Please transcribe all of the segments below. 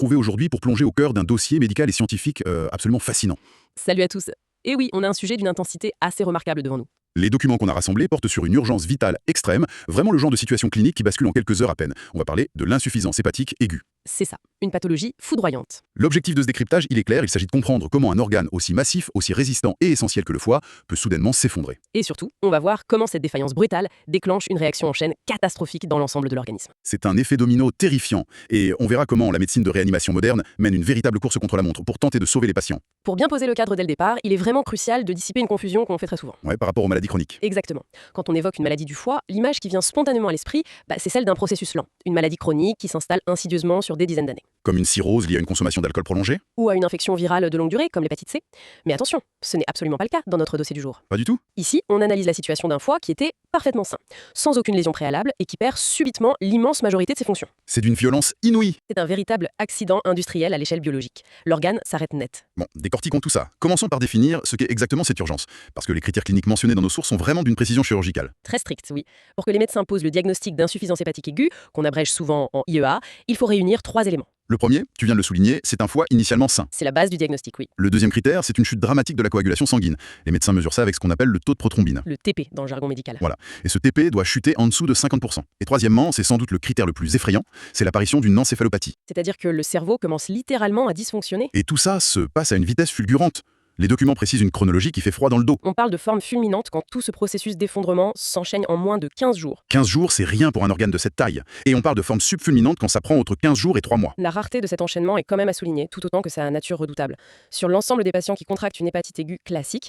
retrouver aujourd'hui pour plonger au cœur d'un dossier médical et scientifique absolument fascinant. Salut à tous. Et oui, on a un sujet d'une intensité assez remarquable devant nous. Les documents qu'on a rassemblés portent sur une urgence vitale extrême, vraiment le genre de situation clinique qui bascule en quelques heures à peine. On va parler de l'insuffisance hépatique aiguë. C'est ça, une pathologie foudroyante. L'objectif de ce décryptage, il est clair, il s'agit de comprendre comment un organe aussi massif, aussi résistant et essentiel que le foie peut soudainement s'effondrer. Et surtout, on va voir comment cette défaillance brutale déclenche une réaction en chaîne catastrophique dans l'ensemble de l'organisme. C'est un effet domino terrifiant, et on verra comment la médecine de réanimation moderne mène une véritable course contre la montre pour tenter de sauver les patients. Pour bien poser le cadre dès le départ, il est vraiment crucial de dissiper une confusion qu'on fait très souvent. Ouais, par rapport aux maladies chroniques. Exactement. Quand on évoque une maladie du foie, l'image qui vient spontanément à l'esprit, c'est celle d'un processus lent, une maladie chronique qui s'installe insidieusement sur des dizaines d'années. Comme une cirrhose liée à une consommation d'alcool prolongée? Ou à une infection virale de longue durée, comme l'hépatite C. Mais attention, ce n'est absolument pas le cas dans notre dossier du jour. Pas du tout. Ici, on analyse la situation d'un foie qui était parfaitement sain, sans aucune lésion préalable et qui perd subitement l'immense majorité de ses fonctions. C'est d'une violence inouïe. C'est un véritable accident industriel à l'échelle biologique. L'organe s'arrête net. Bon, décortiquons tout ça. Commençons par définir ce qu'est exactement cette urgence, parce que les critères cliniques mentionnés dans nos sources sont vraiment d'une précision chirurgicale. Très strict, oui. Pour que les médecins posent le diagnostic d'insuffisance hépatique aiguë, qu'on abrège souvent en IEA, il faut réunir 3 éléments. Le premier, tu viens de le souligner, c'est un foie initialement sain. C'est la base du diagnostic, oui. Le deuxième critère, c'est une chute dramatique de la coagulation sanguine. Les médecins mesurent ça avec ce qu'on appelle le taux de prothrombine. Le TP dans le jargon médical. Voilà. Et ce TP doit chuter en dessous de 50%. Et troisièmement, c'est sans doute le critère le plus effrayant, c'est l'apparition d'une encéphalopathie. C'est-à-dire que le cerveau commence littéralement à dysfonctionner. Et tout ça se passe à une vitesse fulgurante. Les documents précisent une chronologie qui fait froid dans le dos. On parle de forme fulminante quand tout ce processus d'effondrement s'enchaîne en moins de 15 jours. 15 jours, c'est rien pour un organe de cette taille. Et on parle de forme subfulminante quand ça prend entre 15 jours et 3 mois. La rareté de cet enchaînement est quand même à souligner, tout autant que sa nature redoutable. Sur l'ensemble des patients qui contractent une hépatite aiguë classique,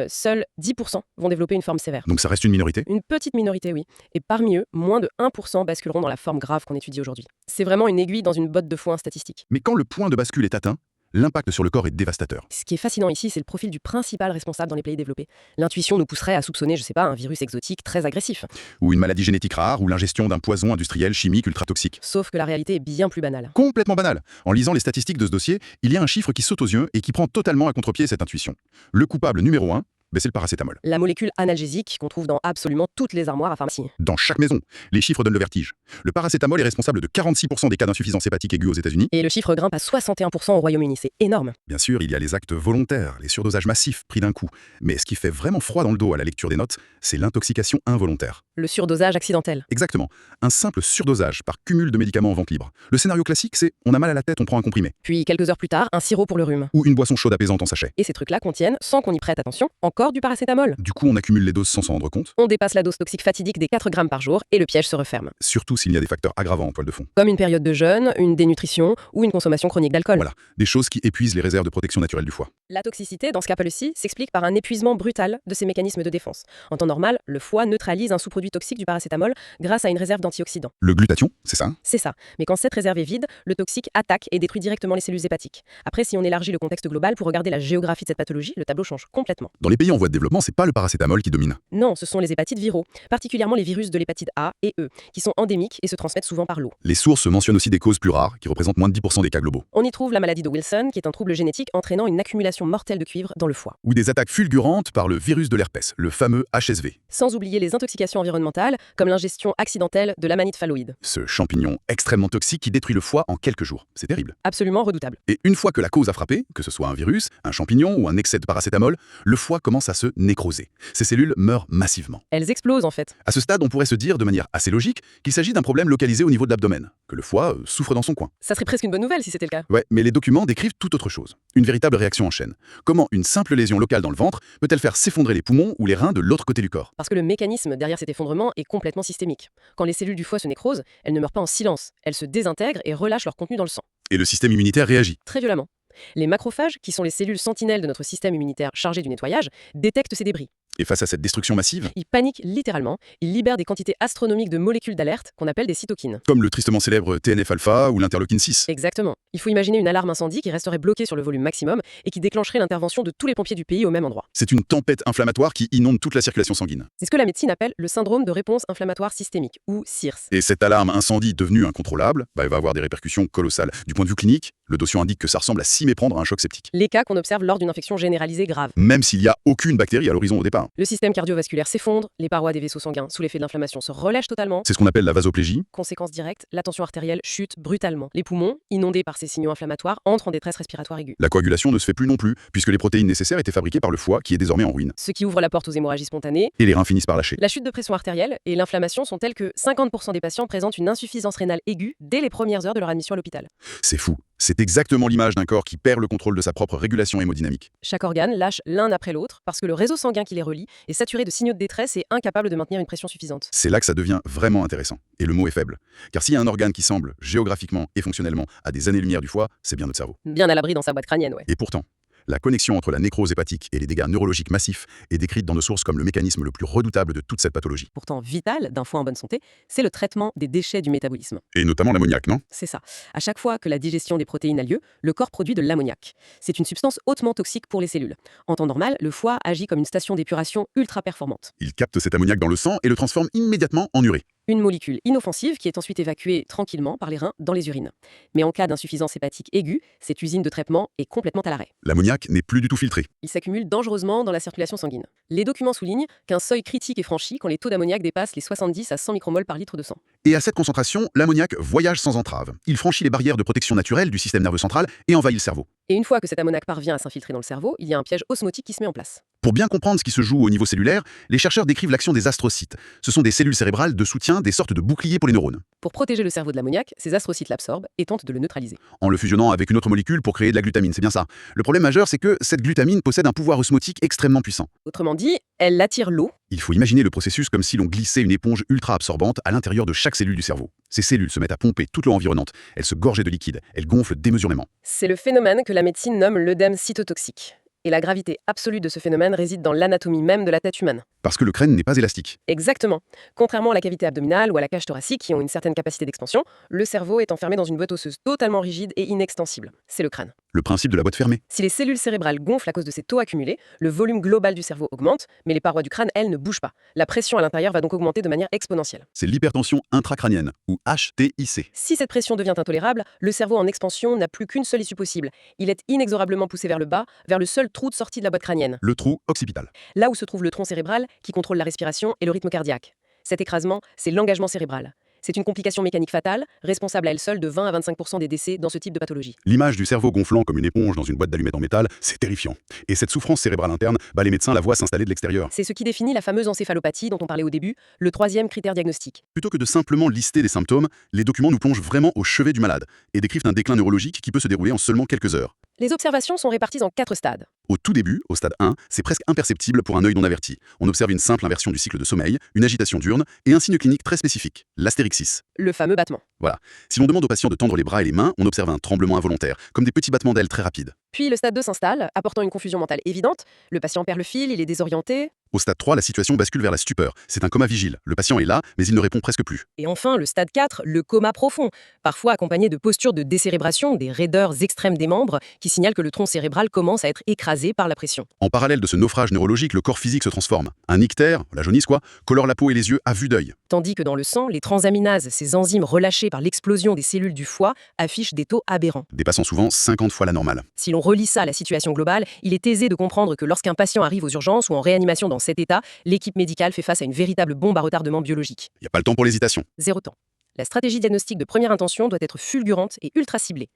seuls 10% vont développer une forme sévère. Donc ça reste une minorité. Une petite minorité, oui. Et parmi eux, moins de 1% basculeront dans la forme grave qu'on étudie aujourd'hui. C'est vraiment une aiguille dans une botte de foin statistique. Mais quand le point de bascule est atteint, l'impact sur le corps est dévastateur. Ce qui est fascinant ici, c'est le profil du principal responsable dans les pays développés. L'intuition nous pousserait à soupçonner, un virus exotique très agressif. Ou une maladie génétique rare, ou l'ingestion d'un poison industriel chimique ultra toxique. Sauf que la réalité est bien plus banale. Complètement banal. En lisant les statistiques de ce dossier, il y a un chiffre qui saute aux yeux et qui prend totalement à contre-pied cette intuition. Le coupable numéro 1, c'est le paracétamol. La molécule analgésique qu'on trouve dans absolument toutes les armoires à pharmacie. Dans chaque maison. Les chiffres donnent le vertige. Le paracétamol est responsable de 46% des cas d'insuffisance hépatique aiguë aux États-Unis. Et le chiffre grimpe à 61% au Royaume-Uni. C'est énorme. Bien sûr, il y a les actes volontaires, les surdosages massifs pris d'un coup. Mais ce qui fait vraiment froid dans le dos à la lecture des notes, c'est l'intoxication involontaire. Le surdosage accidentel. Exactement. Un simple surdosage par cumul de médicaments en vente libre. Le scénario classique, c'est on a mal à la tête, on prend un comprimé. Puis, quelques heures plus tard, un sirop pour le rhume. Ou une boisson chaude apaisante en sachet. Et ces trucs-là contiennent, sans qu'on y prête attention, encore du paracétamol. Du coup, on accumule les doses sans s'en rendre compte. On dépasse la dose toxique fatidique des 4 grammes par jour et le piège se referme. Surtout s'il y a des facteurs aggravants en toile de fond. Comme une période de jeûne, une dénutrition ou une consommation chronique d'alcool. Voilà, des choses qui épuisent les réserves de protection naturelle du foie. La toxicité, dans ce cas-ci, s'explique par un épuisement brutal de ses mécanismes de défense. En temps normal, le foie neutralise un sous-produit toxique du paracétamol grâce à une réserve d'antioxydants. Le glutathion, c'est ça? C'est ça. Mais quand cette réserve est vide, le toxique attaque et détruit directement les cellules hépatiques. Après, si on élargit le contexte global pour regarder la géographie de cette pathologie, le tableau change complètement. Dans les pays en voie de développement, c'est pas le paracétamol qui domine. Non, ce sont les hépatites viraux, particulièrement les virus de l'hépatite A et E, qui sont endémiques et se transmettent souvent par l'eau. Les sources mentionnent aussi des causes plus rares, qui représentent moins de 10% des cas globaux. On y trouve la maladie de Wilson, qui est un trouble génétique entraînant une accumulation mortelle de cuivre dans le foie. Ou des attaques fulgurantes par le virus de l'herpès, le fameux HSV. Sans oublier les intoxications environnementales, comme l'ingestion accidentelle de l'amanite phalloïde. Ce champignon extrêmement toxique qui détruit le foie en quelques jours. C'est terrible. Absolument redoutable. Et une fois que la cause a frappé, que ce soit un virus, un champignon ou un excès de paracétamol, le foie commence à se nécroser. Ces cellules meurent massivement. Elles explosent en fait. À ce stade, on pourrait se dire de manière assez logique qu'il s'agit d'un problème localisé au niveau de l'abdomen, que le foie souffre dans son coin. Ça serait presque une bonne nouvelle si c'était le cas. Ouais, mais les documents décrivent tout autre chose. Une véritable réaction en chaîne. Comment une simple lésion locale dans le ventre peut-elle faire s'effondrer les poumons ou les reins de l'autre côté du corps? Parce que le mécanisme derrière cet effondrement est complètement systémique. Quand les cellules du foie se nécrosent, elles ne meurent pas en silence. Elles se désintègrent et relâchent leur contenu dans le sang. Et le système immunitaire réagit. Très violemment. Les macrophages, qui sont les cellules sentinelles de notre système immunitaire chargées du nettoyage, détectent ces débris. Et face à cette destruction massive, Ils paniquent littéralement, ils libèrent des quantités astronomiques de molécules d'alerte qu'on appelle des cytokines. comme le tristement célèbre TNF-alpha ou l'interleukine 6. Exactement. Il faut imaginer une alarme incendie qui resterait bloquée sur le volume maximum et qui déclencherait l'intervention de tous les pompiers du pays au même endroit. C'est une tempête inflammatoire qui inonde toute la circulation sanguine. C'est ce que la médecine appelle le syndrome de réponse inflammatoire systémique, ou CIRS. Et cette alarme incendie devenue incontrôlable, elle va avoir des répercussions colossales. Du point de vue clinique, Le dossier indique que ça ressemble à s'y méprendre à un choc septique. Les cas qu'on observe lors d'une infection généralisée grave. Même s'il n'y a aucune bactérie à l'horizon au départ. Le système cardiovasculaire s'effondre, les parois des vaisseaux sanguins sous l'effet de l'inflammation se relègent totalement. C'est ce qu'on appelle la vasoplégie. Conséquence directe, la tension artérielle chute brutalement. Les poumons, inondés par ces signaux inflammatoires, entrent en détresse respiratoire aiguë. La coagulation ne se fait plus non plus, puisque les protéines nécessaires étaient fabriquées par le foie qui est désormais en ruine. Ce qui ouvre la porte aux hémorragies spontanées. Et les reins finissent par lâcher. La chute de pression artérielle et l'inflammation sont telles que 50% des patients présentent une insuffisance rénale aiguë dès les premières heures de leur admission à l'hôpital. C'est fou. C'est exactement l'image d'un corps qui perd le contrôle de sa propre régulation hémodynamique. Chaque organe lâche l'un après l'autre parce que le réseau sanguin qui les relie est saturé de signaux de détresse et incapable de maintenir une pression suffisante. C'est là que ça devient vraiment intéressant. Et le mot est faible. Car s'il y a un organe qui semble, géographiquement et fonctionnellement, à des années-lumière du foie, c'est bien notre cerveau. Bien à l'abri dans sa boîte crânienne, ouais. Et pourtant, la connexion entre la nécrose hépatique et les dégâts neurologiques massifs est décrite dans nos sources comme le mécanisme le plus redoutable de toute cette pathologie. Pourtant vital d'un foie en bonne santé, c'est le traitement des déchets du métabolisme. Et notamment l'ammoniac, non? C'est ça. À chaque fois que la digestion des protéines a lieu, le corps produit de l'ammoniac. C'est une substance hautement toxique pour les cellules. En temps normal, le foie agit comme une station d'épuration ultra performante. Il capte cet ammoniac dans le sang et le transforme immédiatement en urée. Une molécule inoffensive qui est ensuite évacuée tranquillement par les reins dans les urines. Mais en cas d'insuffisance hépatique aiguë, cette usine de traitement est complètement à l'arrêt. L'ammoniac n'est plus du tout filtré. Il s'accumule dangereusement dans la circulation sanguine. Les documents soulignent qu'un seuil critique est franchi quand les taux d'ammoniac dépassent les 70 à 100 micromoles par litre de sang. Et à cette concentration, l'ammoniac voyage sans entrave. Il franchit les barrières de protection naturelle du système nerveux central et envahit le cerveau. Et une fois que cet ammoniac parvient à s'infiltrer dans le cerveau, il y a un piège osmotique qui se met en place. Pour bien comprendre ce qui se joue au niveau cellulaire, les chercheurs décrivent l'action des astrocytes. Ce sont des cellules cérébrales de soutien, des sortes de boucliers pour les neurones. Pour protéger le cerveau de l'ammoniac, ces astrocytes l'absorbent et tentent de le neutraliser. En le fusionnant avec une autre molécule pour créer de la glutamine, c'est bien ça. Le problème majeur, c'est que cette glutamine possède un pouvoir osmotique extrêmement puissant. Autrement dit, elle attire l'eau. Il faut imaginer le processus comme si l'on glissait une éponge ultra absorbante à l'intérieur de chaque cellule du cerveau. Ces cellules se mettent à pomper toute l'eau environnante. Elles se gorgent de liquide. Elles gonflent démesurément. C'est le phénomène que la médecine nomme l'œdème cytotoxique. Et la gravité absolue de ce phénomène réside dans l'anatomie même de la tête humaine. Parce que le crâne n'est pas élastique. Exactement. Contrairement à la cavité abdominale ou à la cage thoracique qui ont une certaine capacité d'expansion, le cerveau est enfermé dans une boîte osseuse totalement rigide et inextensible. C'est le crâne. Le principe de la boîte fermée. Si les cellules cérébrales gonflent à cause de ces taux accumulés, le volume global du cerveau augmente, mais les parois du crâne, elles, ne bougent pas. La pression à l'intérieur va donc augmenter de manière exponentielle. C'est l'hypertension intracrânienne, ou HTIC. Si cette pression devient intolérable, le cerveau en expansion n'a plus qu'une seule issue possible. Il est inexorablement poussé vers le bas, vers le seul trou de sortie de la boîte crânienne. Le trou occipital. Là où se trouve le tronc cérébral qui contrôle la respiration et le rythme cardiaque. Cet écrasement, c'est l'engagement cérébral. C'est une complication mécanique fatale, responsable à elle seule de 20 à 25% des décès dans ce type de pathologie. L'image du cerveau gonflant comme une éponge dans une boîte d'allumettes en métal, c'est terrifiant. Et cette souffrance cérébrale interne, les médecins la voient s'installer de l'extérieur. C'est ce qui définit la fameuse encéphalopathie dont on parlait au début, le troisième critère diagnostique. Plutôt que de simplement lister des symptômes, les documents nous plongent vraiment au chevet du malade et décrivent un déclin neurologique qui peut se dérouler en seulement quelques heures. Les observations sont réparties en 4 stades. Au tout début, au stade 1, c'est presque imperceptible pour un œil non averti. On observe une simple inversion du cycle de sommeil, une agitation diurne et un signe clinique très spécifique, l'astérixis. Le fameux battement. Voilà. Si l'on demande au patient de tendre les bras et les mains, on observe un tremblement involontaire, comme des petits battements d'ailes très rapides. Puis le stade 2 s'installe, apportant une confusion mentale évidente. Le patient perd le fil, il est désorienté. Au stade 3, la situation bascule vers la stupeur. C'est un coma vigile. Le patient est là, mais il ne répond presque plus. Et enfin, le stade 4, le coma profond, parfois accompagné de postures de décérébration, des raideurs extrêmes des membres, qui signalent que le tronc cérébral commence à être écrasé par la pression. En parallèle de ce naufrage neurologique, le corps physique se transforme. Un ictère, la jaunisse quoi, colore la peau et les yeux à vue d'œil. Tandis que dans le sang, les transaminases, ces enzymes relâchées par l'explosion des cellules du foie, affichent des taux aberrants. Dépassant souvent 50 fois la normale. Si l'on relie ça à la situation globale, il est aisé de comprendre que lorsqu'un patient arrive aux urgences ou en réanimation dans cet état, l'équipe médicale fait face à une véritable bombe à retardement biologique. Il n'y a pas le temps pour l'hésitation. 0 temps. La stratégie diagnostique de première intention doit être fulgurante et ultra ciblée.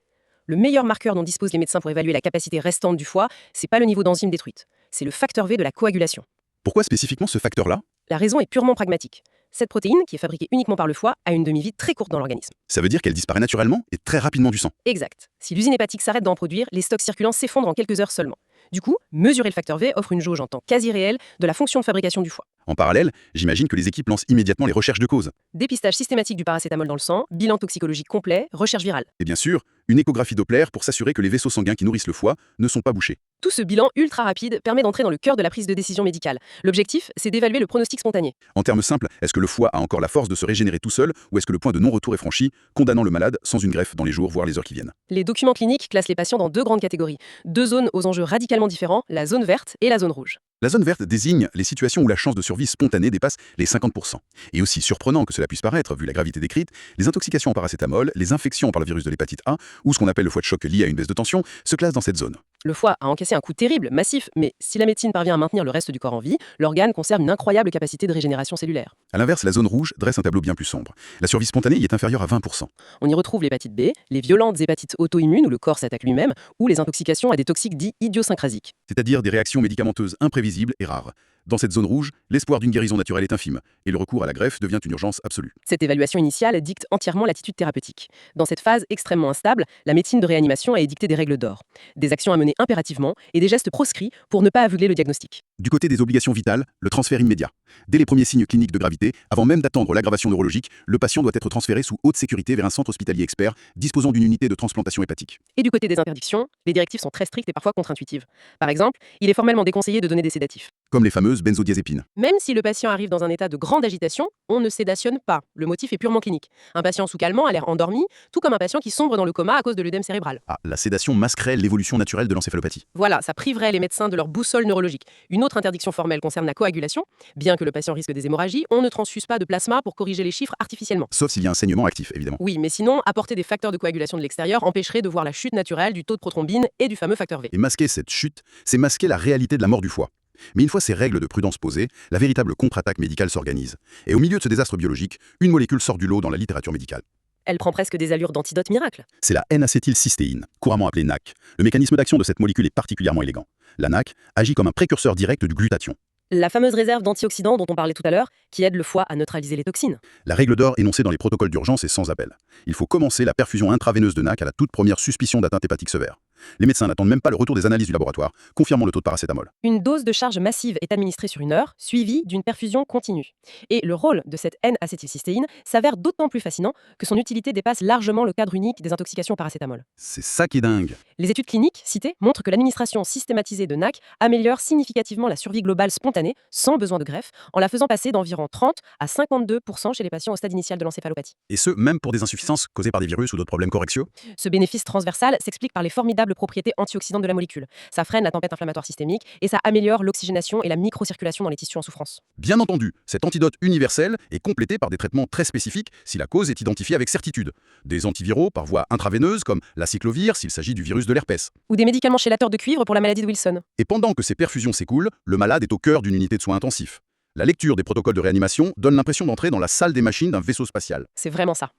Le meilleur marqueur dont disposent les médecins pour évaluer la capacité restante du foie, c'est pas le niveau d'enzymes détruites, c'est le facteur V de la coagulation. Pourquoi spécifiquement ce facteur-là? La raison est purement pragmatique. Cette protéine, qui est fabriquée uniquement par le foie, a une demi-vie très courte dans l'organisme. Ça veut dire qu'elle disparaît naturellement et très rapidement du sang. Exact. Si l'usine hépatique s'arrête d'en produire, les stocks circulants s'effondrent en quelques heures seulement. Du coup, mesurer le facteur V offre une jauge en temps quasi réel de la fonction de fabrication du foie. En parallèle, j'imagine que les équipes lancent immédiatement les recherches de cause. Dépistage systématique du paracétamol dans le sang, bilan toxicologique complet, recherche virale. Et bien sûr, une échographie Doppler pour s'assurer que les vaisseaux sanguins qui nourrissent le foie ne sont pas bouchés. Tout ce bilan ultra rapide permet d'entrer dans le cœur de la prise de décision médicale. L'objectif, c'est d'évaluer le pronostic spontané. En termes simples, est-ce que le foie a encore la force de se régénérer tout seul ou est-ce que le point de non-retour est franchi, condamnant le malade sans une greffe dans les jours voire les heures qui viennent? Les documents cliniques classent les patients dans 2 grandes catégories. 2 zones aux enjeux radicalement différents, la zone verte et la zone rouge. La zone verte désigne les situations où la chance de survie spontanée dépasse les 50%. Et aussi surprenant que cela puisse paraître, vu la gravité décrite, les intoxications en paracétamol, les infections par le virus de l'hépatite A, ou ce qu'on appelle le foie de choc lié à une baisse de tension, se classent dans cette zone. Le foie a encaissé un coup terrible, massif, mais si la médecine parvient à maintenir le reste du corps en vie, l'organe conserve une incroyable capacité de régénération cellulaire. A l'inverse, la zone rouge dresse un tableau bien plus sombre. La survie spontanée y est inférieure à 20%. On y retrouve l'hépatite B, les violentes hépatites auto-immunes où le corps s'attaque lui-même, ou les intoxications à des toxiques dits idiosyncrasiques. C'est-à-dire des réactions médicamenteuses imprévisibles et rares. Dans cette zone rouge, l'espoir d'une guérison naturelle est infime, et le recours à la greffe devient une urgence absolue. Cette évaluation initiale dicte entièrement l'attitude thérapeutique. Dans cette phase extrêmement instable, la médecine de réanimation a édicté des règles d'or. Des actions à mener impérativement et des gestes proscrits pour ne pas aveugler le diagnostic. Du côté des obligations vitales, le transfert immédiat. Dès les premiers signes cliniques de gravité, avant même d'attendre l'aggravation neurologique, le patient doit être transféré sous haute sécurité vers un centre hospitalier expert disposant d'une unité de transplantation hépatique. Et du côté des interdictions, les directives sont très strictes et parfois contre-intuitives. Par exemple, il est formellement déconseillé de donner des sédatifs. Comme les fameuses benzodiazépines. Même si le patient arrive dans un état de grande agitation, on ne sédationne pas. Le motif est purement clinique. Un patient sous calmant a l'air endormi, tout comme un patient qui sombre dans le coma à cause de l'œdème cérébral. Ah, la sédation masquerait l'évolution naturelle de l'encéphalopathie. Voilà, ça priverait les médecins de leur boussole neurologique. Une autre interdiction formelle concerne la coagulation. Bien que le patient risque des hémorragies, on ne transfuse pas de plasma pour corriger les chiffres artificiellement. Sauf s'il y a un saignement actif, évidemment. Oui, mais sinon, apporter des facteurs de coagulation de l'extérieur empêcherait de voir la chute naturelle du taux de prothrombine et du fameux facteur V. Et masquer cette chute, c'est masquer la réalité de la mort du foie. Mais une fois ces règles de prudence posées, la véritable contre-attaque médicale s'organise. Et au milieu de ce désastre biologique, une molécule sort du lot dans la littérature médicale. Elle prend presque des allures d'antidote miracle. C'est la N-acétylcystéine, couramment appelée NAC. Le mécanisme d'action de cette molécule est particulièrement élégant. La NAC agit comme un précurseur direct du glutathion. La fameuse réserve d'antioxydants dont on parlait tout à l'heure, qui aide le foie à neutraliser les toxines. La règle d'or énoncée dans les protocoles d'urgence est sans appel. Il faut commencer la perfusion intraveineuse de NAC à la toute première suspicion d'atteinte hépatique sévère. Les médecins n'attendent même pas le retour des analyses du laboratoire, confirmant le taux de paracétamol. Une dose de charge massive est administrée sur 1 heure, suivie d'une perfusion continue. Et le rôle de cette N-acétylcystéine s'avère d'autant plus fascinant que son utilité dépasse largement le cadre unique des intoxications au paracétamol. C'est ça qui est dingue. Les études cliniques citées montrent que l'administration systématisée de NAC améliore significativement la survie globale spontanée, sans besoin de greffe, en la faisant passer d'environ 30 à 52% chez les patients au stade initial de l'encéphalopathie. Et ce, même pour des insuffisances causées par des virus ou d'autres problèmes correctieux. Ce bénéfice transversal s'explique par les formidables propriétés antioxydantes de la molécule. Ça freine la tempête inflammatoire systémique et ça améliore l'oxygénation et la microcirculation dans les tissus en souffrance. Bien entendu, cet antidote universel est complété par des traitements très spécifiques si la cause est identifiée avec certitude. Des antiviraux par voie intraveineuse comme l'aciclovir s'il s'agit du virus de l'herpès. Ou des médicaments chélateurs de cuivre pour la maladie de Wilson. Et pendant que ces perfusions s'écoulent, le malade est au cœur d'une unité de soins intensifs. La lecture des protocoles de réanimation donne l'impression d'entrer dans la salle des machines d'un vaisseau spatial. C'est vraiment ça.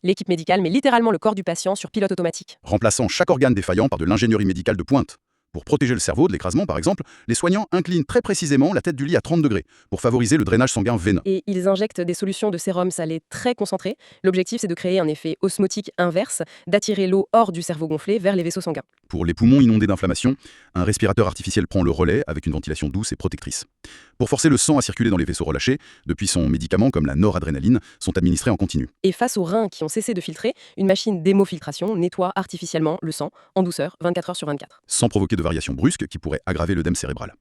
L'équipe médicale met littéralement le corps du patient sur pilote automatique. Remplaçant chaque organe défaillant par de l'ingénierie médicale de pointe. Pour protéger le cerveau de l'écrasement, par exemple, les soignants inclinent très précisément la tête du lit à 30 degrés pour favoriser le drainage sanguin veineux. Et ils injectent des solutions de sérum salé très concentrées. L'objectif, c'est de créer un effet osmotique inverse, d'attirer l'eau hors du cerveau gonflé vers les vaisseaux sanguins. Pour les poumons inondés d'inflammation, un respirateur artificiel prend le relais avec une ventilation douce et protectrice. Pour forcer le sang à circuler dans les vaisseaux relâchés, depuis son médicament comme la noradrénaline sont administrés en continu. Et face aux reins qui ont cessé de filtrer, une machine d'hémofiltration nettoie artificiellement le sang en douceur 24 heures sur 24. Sans provoquer de variations brusques qui pourraient aggraver l'œdème cérébral.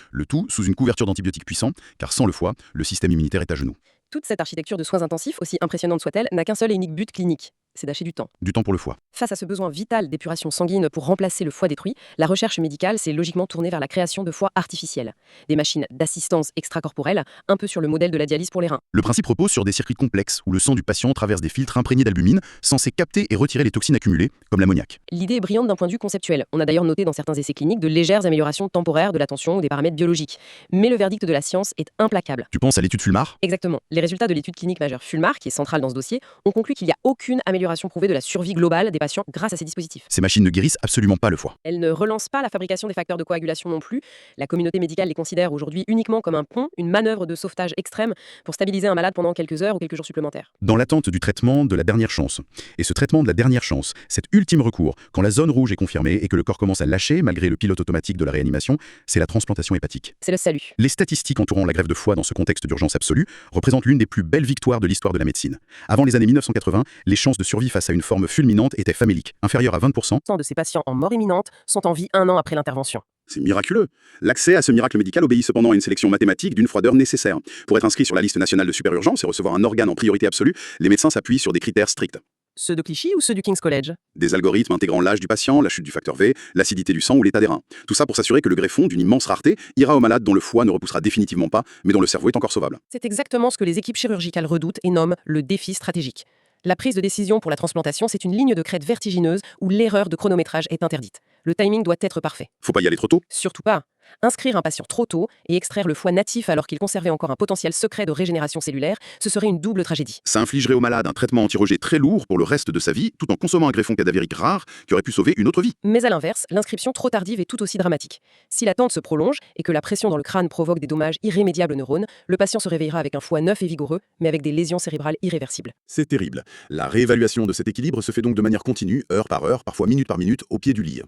Le tout sous une couverture d'antibiotiques puissants, car sans le foie, le système immunitaire est à genoux. Toute cette architecture de soins intensifs, aussi impressionnante soit-elle, n'a qu'un seul et unique but clinique, c'est d'acheter du temps. Du temps pour le foie. Face à ce besoin vital d'épuration sanguine pour remplacer le foie détruit, la recherche médicale s'est logiquement tournée vers la création de foies artificiels, des machines d'assistance extracorporelle, un peu sur le modèle de la dialyse pour les reins. Le principe repose sur des circuits complexes où le sang du patient traverse des filtres imprégnés d'albumine censés capter et retirer les toxines accumulées, comme l'ammoniac. L'idée est brillante d'un point de vue conceptuel. On a d'ailleurs noté dans certains essais cliniques de légères améliorations temporaires de la tension ou des paramètres biologiques. Mais le verdict de la science est implacable. Tu penses à l'étude Fulmar ? Exactement. Les résultats de l'étude clinique majeure Fulmar, qui est centrale dans ce dossier, ont conclu qu'il n'y a aucune amélioration prouvée de la survie globale des patients grâce à ces dispositifs. Ces machines ne guérissent absolument pas le foie. Elles ne relancent pas la fabrication des facteurs de coagulation non plus. La communauté médicale les considère aujourd'hui uniquement comme un pont, une manœuvre de sauvetage extrême pour stabiliser un malade pendant quelques heures ou quelques jours supplémentaires. Dans l'attente du traitement de la dernière chance. Et ce traitement de la dernière chance, cet ultime recours, quand la zone rouge est confirmée et que le corps commence à lâcher malgré le pilote automatique de la réanimation, c'est la transplantation hépatique. C'est le salut. Les statistiques entourant la greffe de foie dans ce contexte d'urgence absolue représentent l'une des plus belles victoires de l'histoire de la médecine. Avant les années 1980, les chances de survie face à une forme fulminante étaient faméliques, inférieures à 20%. De ces patients en mort imminente sont en vie 1 an après l'intervention. C'est miraculeux. L'accès à ce miracle médical obéit cependant à une sélection mathématique d'une froideur nécessaire. Pour être inscrit sur la liste nationale de super-urgence et recevoir un organe en priorité absolue, les médecins s'appuient sur des critères stricts. Ceux de Clichy ou ceux du King's College? Des algorithmes intégrant l'âge du patient, la chute du facteur V, l'acidité du sang ou l'état des reins. Tout ça pour s'assurer que le greffon, d'une immense rareté, ira au malade dont le foie ne repoussera définitivement pas, mais dont le cerveau est encore sauvable. C'est exactement ce que les équipes chirurgicales redoutent et nomment le défi stratégique. La prise de décision pour la transplantation, c'est une ligne de crête vertigineuse où l'erreur de chronométrage est interdite. Le timing doit être parfait. Faut pas y aller trop tôt. Surtout pas. Inscrire un patient trop tôt et extraire le foie natif alors qu'il conservait encore un potentiel secret de régénération cellulaire, ce serait une double tragédie. Ça infligerait au malade un traitement anti-rejet très lourd pour le reste de sa vie, tout en consommant un greffon cadavérique rare qui aurait pu sauver une autre vie. Mais à l'inverse, l'inscription trop tardive est tout aussi dramatique. Si l'attente se prolonge et que la pression dans le crâne provoque des dommages irrémédiables aux neurones, le patient se réveillera avec un foie neuf et vigoureux, mais avec des lésions cérébrales irréversibles. C'est terrible. La réévaluation de cet équilibre se fait donc de manière continue, heure par heure, parfois minute par minute, au pied du lit.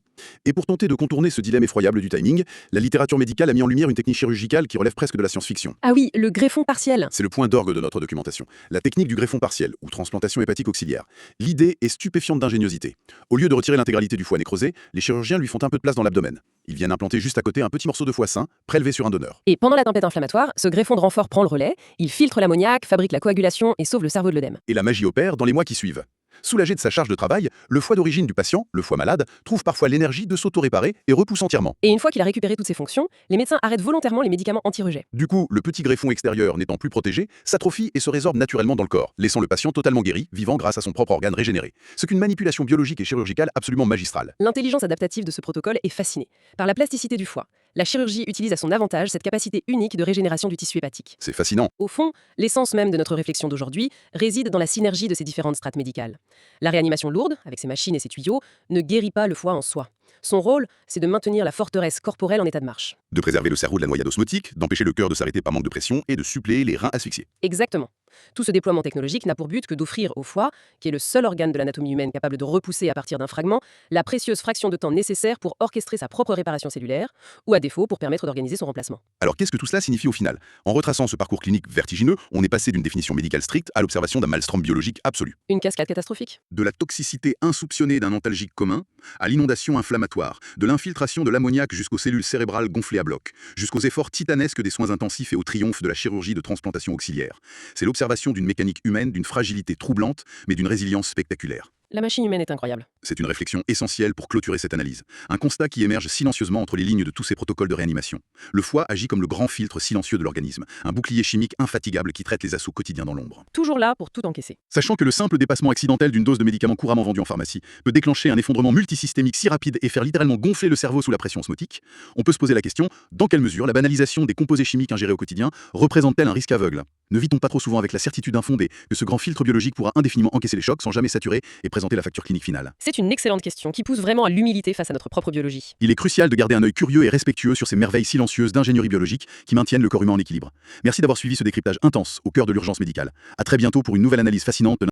Et pour tenter de contourner ce dilemme effroyable du timing, la littérature médicale a mis en lumière une technique chirurgicale qui relève presque de la science-fiction. Ah oui, le greffon partiel. C'est le point d'orgue de notre documentation. La technique du greffon partiel, ou transplantation hépatique auxiliaire. L'idée est stupéfiante d'ingéniosité. Au lieu de retirer l'intégralité du foie nécrosé, les chirurgiens lui font un peu de place dans l'abdomen. Ils viennent implanter juste à côté un petit morceau de foie sain, prélevé sur un donneur. Et pendant la tempête inflammatoire, ce greffon de renfort prend le relais, il filtre l'ammoniac, fabrique la coagulation et sauve le cerveau de l'œdème. Et la magie opère dans les mois qui suivent. Soulagé de sa charge de travail, le foie d'origine du patient, le foie malade, trouve parfois l'énergie de s'auto-réparer et repousse entièrement. Et une fois qu'il a récupéré toutes ses fonctions, les médecins arrêtent volontairement les médicaments anti-rejet. Du coup, le petit greffon extérieur n'étant plus protégé, s'atrophie et se résorbe naturellement dans le corps, laissant le patient totalement guéri, vivant grâce à son propre organe régénéré. Ce qu'une manipulation biologique et chirurgicale absolument magistrale. L'intelligence adaptative de ce protocole est fascinée. Par la plasticité du foie, la chirurgie utilise à son avantage cette capacité unique de régénération du tissu hépatique. C'est fascinant. Au fond, l'essence même de notre réflexion d'aujourd'hui réside dans la synergie de ces différentes strates médicales. La réanimation lourde, avec ses machines et ses tuyaux, ne guérit pas le foie en soi. Son rôle, c'est de maintenir la forteresse corporelle en état de marche. De préserver le cerveau de la noyade osmotique, d'empêcher le cœur de s'arrêter par manque de pression et de suppléer les reins asphyxiés. Exactement. Tout ce déploiement technologique n'a pour but que d'offrir au foie, qui est le seul organe de l'anatomie humaine capable de repousser à partir d'un fragment, la précieuse fraction de temps nécessaire pour orchestrer sa propre réparation cellulaire, ou à défaut pour permettre d'organiser son remplacement. Alors qu'est-ce que tout cela signifie au final? En retraçant ce parcours clinique vertigineux, on est passé d'une définition médicale stricte à l'observation d'un maelstrom biologique absolu. Une cascade catastrophique. De la toxicité insoupçonnée d'un antalgique commun à l'inondation inflammatoire, de l'infiltration de l'ammoniac jusqu'aux cellules cérébrales gonflées à bloc, jusqu'aux efforts titanesques des soins intensifs et au triomphe de la chirurgie de transplantation auxiliaire. C'est l'observation d'une mécanique humaine, d'une fragilité troublante, mais d'une résilience spectaculaire. La machine humaine est incroyable. C'est une réflexion essentielle pour clôturer cette analyse. Un constat qui émerge silencieusement entre les lignes de tous ces protocoles de réanimation. Le foie agit comme le grand filtre silencieux de l'organisme, un bouclier chimique infatigable qui traite les assauts quotidiens dans l'ombre. Toujours là pour tout encaisser. Sachant que le simple dépassement accidentel d'une dose de médicaments couramment vendus en pharmacie peut déclencher un effondrement multisystémique si rapide et faire littéralement gonfler le cerveau sous la pression osmotique, on peut se poser la question, dans quelle mesure la banalisation des composés chimiques ingérés au quotidien représente-t-elle un risque aveugle? Ne vit-on pas trop souvent avec la certitude infondée que ce grand filtre biologique pourra indéfiniment encaisser les chocs sans jamais saturer et présenter la facture clinique finale? C'est une excellente question qui pousse vraiment à l'humilité face à notre propre biologie. Il est crucial de garder un œil curieux et respectueux sur ces merveilles silencieuses d'ingénierie biologique qui maintiennent le corps humain en équilibre. Merci d'avoir suivi ce décryptage intense au cœur de l'urgence médicale. À très bientôt pour une nouvelle analyse fascinante de